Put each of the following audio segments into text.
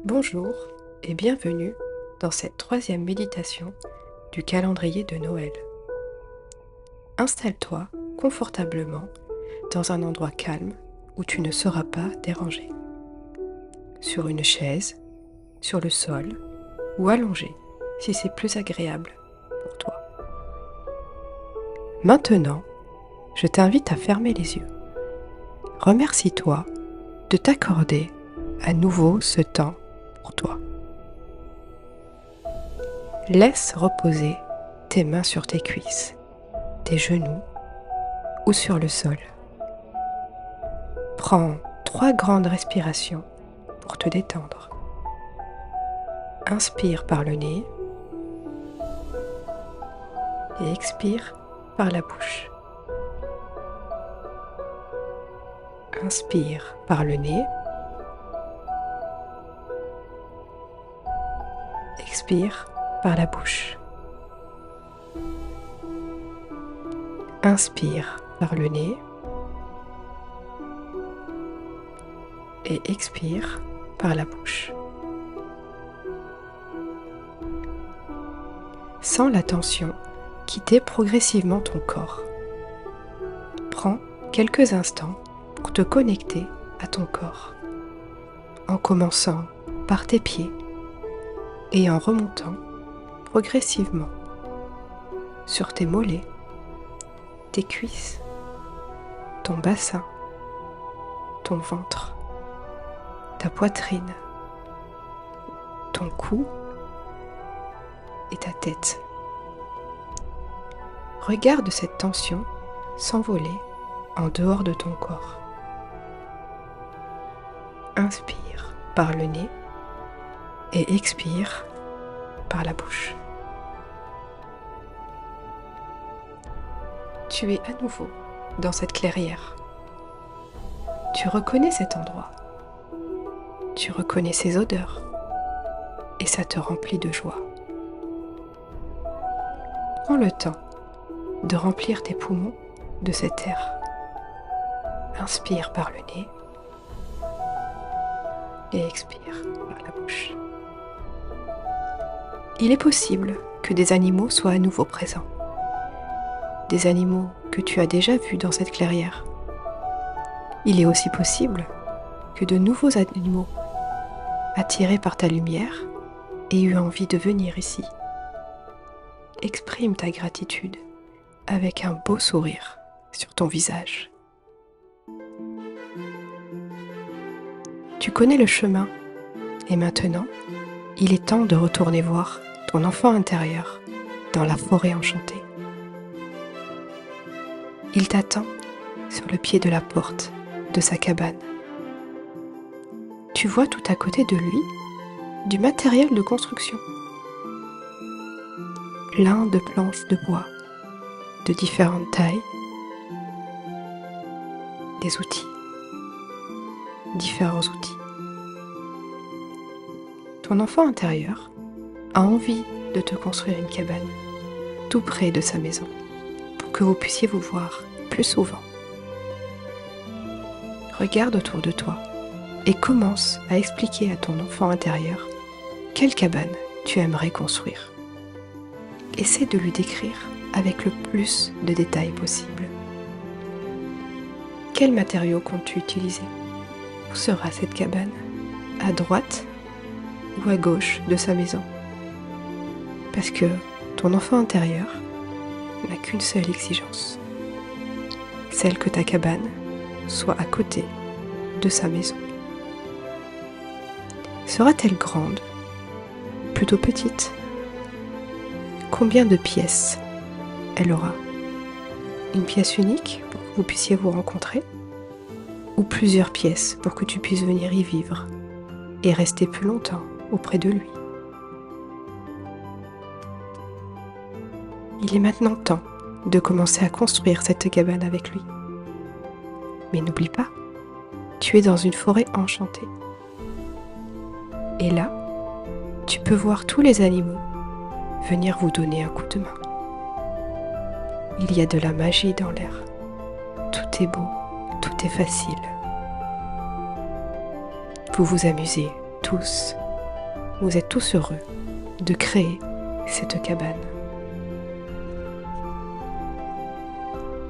Bonjour et bienvenue dans cette troisième méditation du calendrier de Noël. Installe-toi confortablement dans un endroit calme où tu ne seras pas dérangé. Sur une chaise, sur le sol ou allongé si c'est plus agréable pour toi. Maintenant, je t'invite à fermer les yeux. Remercie-toi de t'accorder à nouveau ce temps pour toi. Laisse reposer tes mains sur tes cuisses, tes genoux ou sur le sol. Prends 3 grandes respirations pour te détendre. Inspire par le nez et expire par la bouche. Inspire par le nez. Expire par la bouche. Inspire par le nez et expire par la bouche. Sens la tension quitter progressivement ton corps. Prends quelques instants pour te connecter à ton corps, en commençant par tes pieds et en remontant progressivement sur tes mollets, tes cuisses, ton bassin, ton ventre, ta poitrine, ton cou et ta tête. Regarde cette tension s'envoler en dehors de ton corps. Inspire par le nez et expire par la bouche. Tu es à nouveau dans cette clairière. Tu reconnais cet endroit. Tu reconnais ces odeurs. Et ça te remplit de joie. Prends le temps de remplir tes poumons de cet air. Inspire par le nez et expire par la bouche. Il est possible que des animaux soient à nouveau présents. Des animaux que tu as déjà vus dans cette clairière. Il est aussi possible que de nouveaux animaux, attirés par ta lumière, aient eu envie de venir ici. Exprime ta gratitude avec un beau sourire sur ton visage. Tu connais le chemin et maintenant, il est temps de retourner voir ton enfant intérieur dans la forêt enchantée. Il t'attend sur le pied de la porte de sa cabane. Tu vois tout à côté de lui du matériel de construction. Plein de planches de bois de différentes tailles, des outils, différents outils. Ton enfant intérieur a envie de te construire une cabane tout près de sa maison pour que vous puissiez vous voir plus souvent. Regarde autour de toi et commence à expliquer à ton enfant intérieur quelle cabane tu aimerais construire. Essaie de lui décrire avec le plus de détails possible. Quels matériaux comptes-tu utiliser? Où sera cette cabane? À droite ou à gauche de sa maison? Parce que ton enfant intérieur n'a qu'une seule exigence, celle que ta cabane soit à côté de sa maison. Sera-t-elle grande? Plutôt petite? Combien de pièces elle aura? Une pièce unique pour que vous puissiez vous rencontrer? Ou plusieurs pièces pour que tu puisses venir y vivre et rester plus longtemps auprès de lui? Il est maintenant temps de commencer à construire cette cabane avec lui. Mais n'oublie pas, tu es dans une forêt enchantée. Et là, tu peux voir tous les animaux venir vous donner un coup de main. Il y a de la magie dans l'air. Tout est beau, tout est facile. Vous vous amusez tous vous êtes tous heureux de créer cette cabane.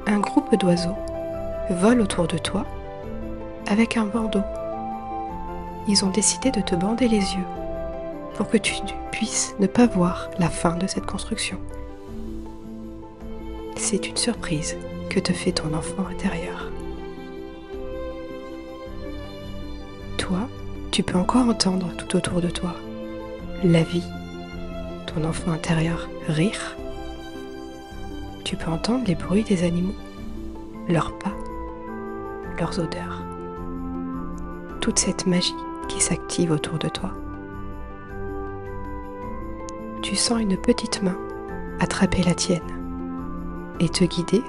Un groupe d'oiseaux vole autour de toi avec un bandeau. Ils ont décidé de te bander les yeux pour que tu puisses ne pas voir la fin de cette construction. C'est une surprise que te fait ton enfant intérieur. Toi, tu peux encore entendre tout autour de toi la vie, ton enfant intérieur rire. Tu peux entendre les bruits des animaux, leurs pas, leurs odeurs. Toute cette magie qui s'active autour de toi. Tu sens une petite main attraper la tienne et te guider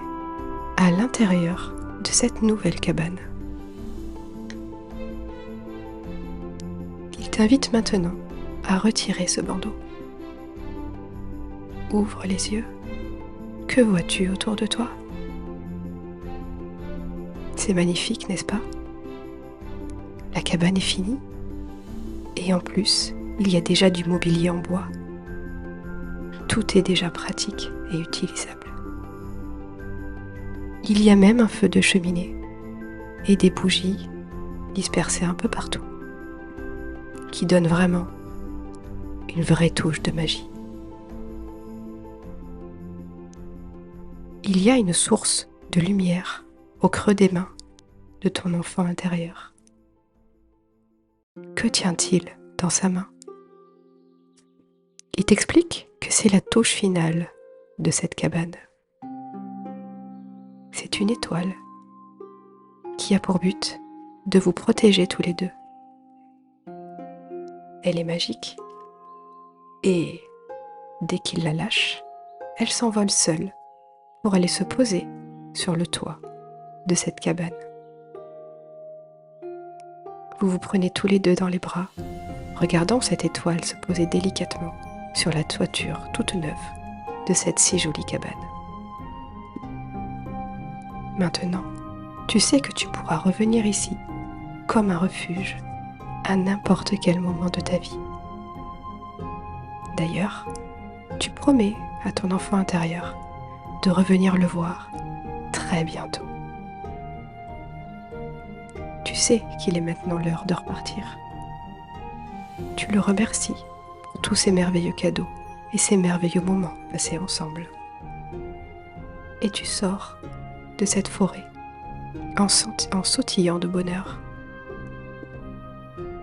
à l'intérieur de cette nouvelle cabane. Il t'invite maintenant à retirer ce bandeau. Ouvre les yeux. Que vois-tu autour de toi? C'est magnifique, n'est-ce pas? La cabane est finie et en plus, il y a déjà du mobilier en bois. Tout est déjà pratique et utilisable. Il y a même un feu de cheminée et des bougies dispersées un peu partout qui donnent vraiment une vraie touche de magie. Il y a une source de lumière au creux des mains de ton enfant intérieur. Que tient-il dans sa main? Il t'explique que c'est la touche finale de cette cabane. C'est une étoile qui a pour but de vous protéger tous les deux. Elle est magique et dès qu'il la lâche, elle s'envole seule pour aller se poser sur le toit de cette cabane. Vous vous prenez tous les deux dans les bras, regardant cette étoile se poser délicatement sur la toiture toute neuve de cette si jolie cabane. Maintenant, tu sais que tu pourras revenir ici comme un refuge à n'importe quel moment de ta vie. D'ailleurs, tu promets à ton enfant intérieur de revenir le voir très bientôt. Tu sais qu'il est maintenant l'heure de repartir. Tu le remercies pour tous ces merveilleux cadeaux et ces merveilleux moments passés ensemble. Et tu sors de cette forêt en sautillant de bonheur.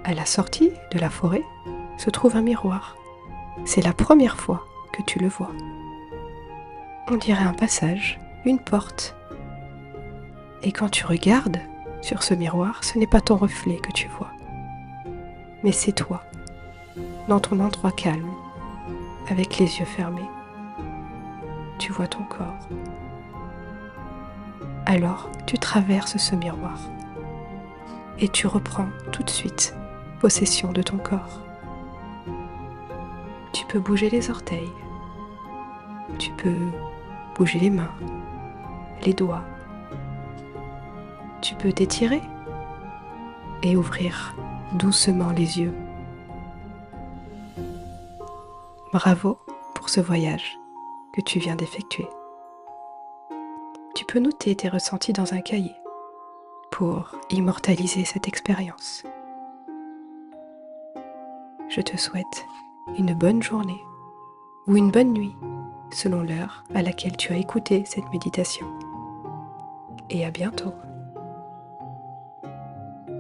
À la sortie de la forêt se trouve un miroir. C'est la première fois que tu le vois. On dirait un passage, une porte. Et quand tu regardes sur ce miroir, ce n'est pas ton reflet que tu vois, mais c'est toi, dans ton endroit calme, avec les yeux fermés. Tu vois ton corps. Alors, tu traverses ce miroir et tu reprends tout de suite possession de ton corps. Tu peux bouger les orteils, tu peux bouger les mains, les doigts. Tu peux t'étirer et ouvrir doucement les yeux. Bravo pour ce voyage que tu viens d'effectuer. Tu peux noter tes ressentis dans un cahier pour immortaliser cette expérience. Je te souhaite une bonne journée ou une bonne nuit selon l'heure à laquelle tu as écouté cette méditation. Et à bientôt.